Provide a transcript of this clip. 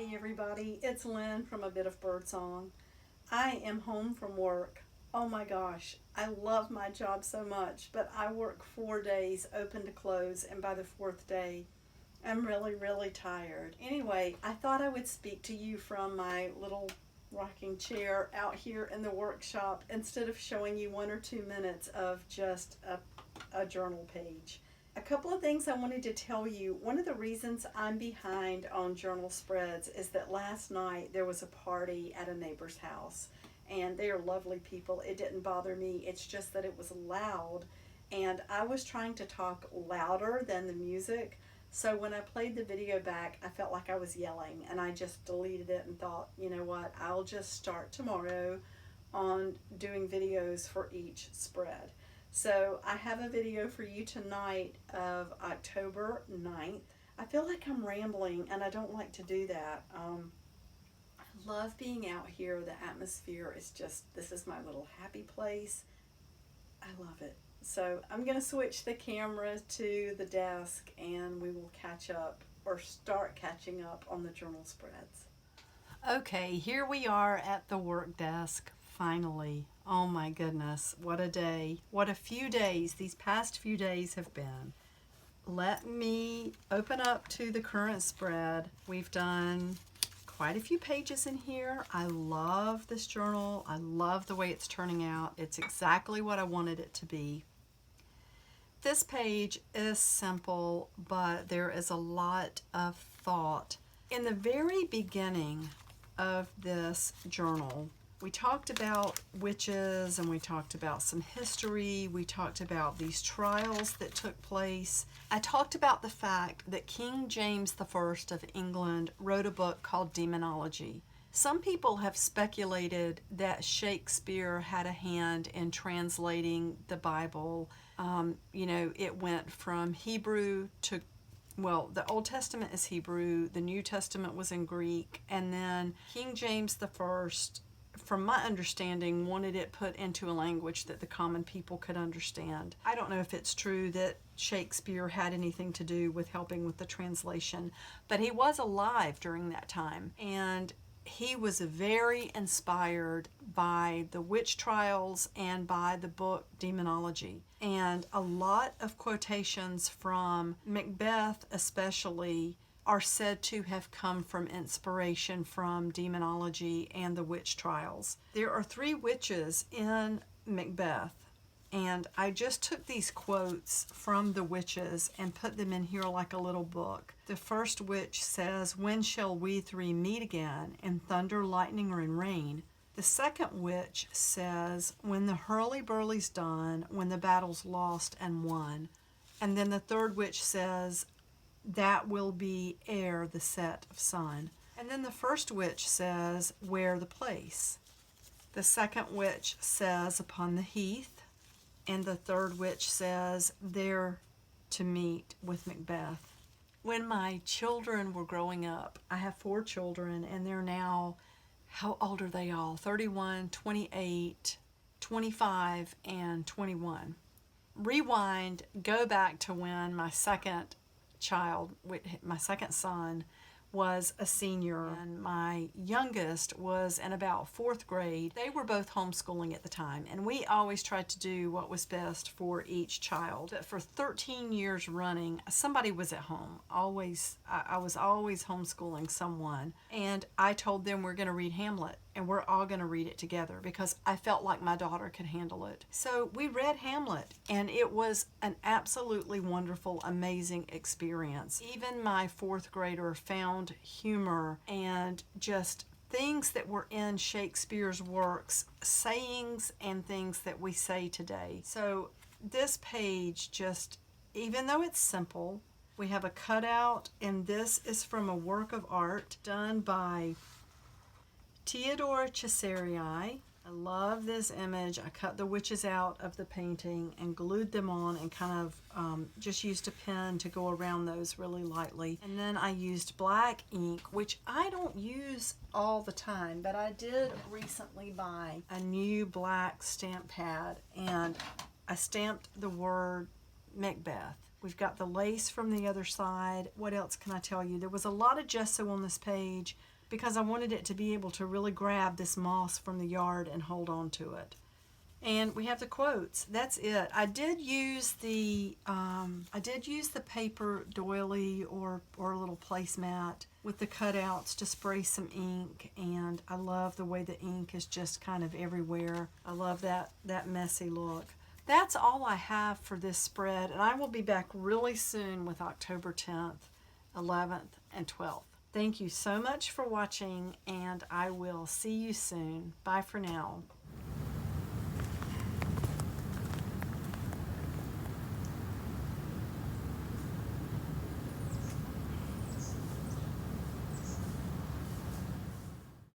Hey everybody, it's Lynn from A Bit of Birdsong. I am home from work. Oh my gosh, I love my job so much, but I work 4 days open to close, and by the fourth day, I'm really tired. Anyway, I thought I would speak to you from my little rocking chair out here in the workshop instead of showing you 1 or 2 minutes of just a journal page. A couple of things I wanted to tell you. One of the reasons I'm behind on journal spreads is that last night there was a party at a neighbor's house, and they are lovely people. It didn't bother me. It's just that it was loud, and I was trying to talk louder than the music. So when I played the video back, I felt like I was yelling, and I just deleted it and thought, you know what, I'll just start tomorrow on doing videos for each spread. So I have a video for you tonight of October 9th. I feel like I'm rambling, and I don't like to do that. I love being out here. The atmosphere is just, this is my little happy place. I love it. So I'm going to switch the camera to the desk, and we will catch up, or start catching up, on the journal spreads. Okay, here we are at the work desk, finally. Oh my goodness, what a day. What a few days these past few days have been. Let me open up to the current spread. We've done quite a few pages in here. I love this journal. I love the way it's turning out. It's exactly what I wanted it to be. This page is simple, but there is a lot of thought. In the very beginning of this journal, we talked about witches, and we talked about some history. We talked about these trials that took place. I talked about the fact that King James I of England wrote a book called Demonology. Some people have speculated that Shakespeare had a hand in translating the Bible. It went from Hebrew to, well, the Old Testament is Hebrew, the New Testament was in Greek, and then King James I, from my understanding, wanted it put into a language that the common people could understand. I don't know if it's true that Shakespeare had anything to do with helping with the translation, but he was alive during that time, and he was very inspired by the witch trials and by the book Demonology. And a lot of quotations from Macbeth especially are said to have come from inspiration from Demonology and the witch trials. There are 3 witches in Macbeth, and I just took these quotes from the witches and put them in here like a little book. The first witch says, "When shall we 3 meet again, in thunder, lightning, or in rain?" The second witch says, "When the hurly-burly's done, when the battle's lost and won." And then the third witch says, "That will be ere the set of sun." And then the first witch says, "Where the place?" The second witch says, "Upon the heath." And the third witch says, "There to meet with Macbeth." When my children were growing up, I have 4 children, and they're now, how old are they all? 31, 28, 25, and 21. Rewind, go back to when my second child, my second son, was a senior, and my youngest was in about 4th grade. They were both homeschooling at the time, and we always tried to do what was best for each child. But for 13 years running, somebody was at home. I was always homeschooling someone, and I told them we're going to read Hamlet, and we're all going to read it together because I felt like my daughter could handle it. So we read Hamlet, and it was an absolutely wonderful, amazing experience. Even my 4th grader found humor and just things that were in Shakespeare's works, sayings and things that we say today. So this page, just, even though it's simple, we have a cutout, and this is from a work of art done by Theodore Cesarii. I love this image. I cut the witches out of the painting and glued them on, and kind of just used a pen to go around those really lightly. And then I used black ink, which I don't use all the time, but I did recently buy a new black stamp pad, and I stamped the word Macbeth. We've got the lace from the other side. What else can I tell you? There was a lot of gesso on this page. because I wanted it to be able to really grab this moss from the yard and hold on to it. And we have the quotes. That's it. I did use the paper doily or a little placemat with the cutouts to spray some ink, and I love the way the ink is just kind of everywhere. I love that messy look. That's all I have for this spread, and I will be back really soon with October 10th, 11th, and 12th. Thank you so much for watching, and I will see you soon. Bye for now.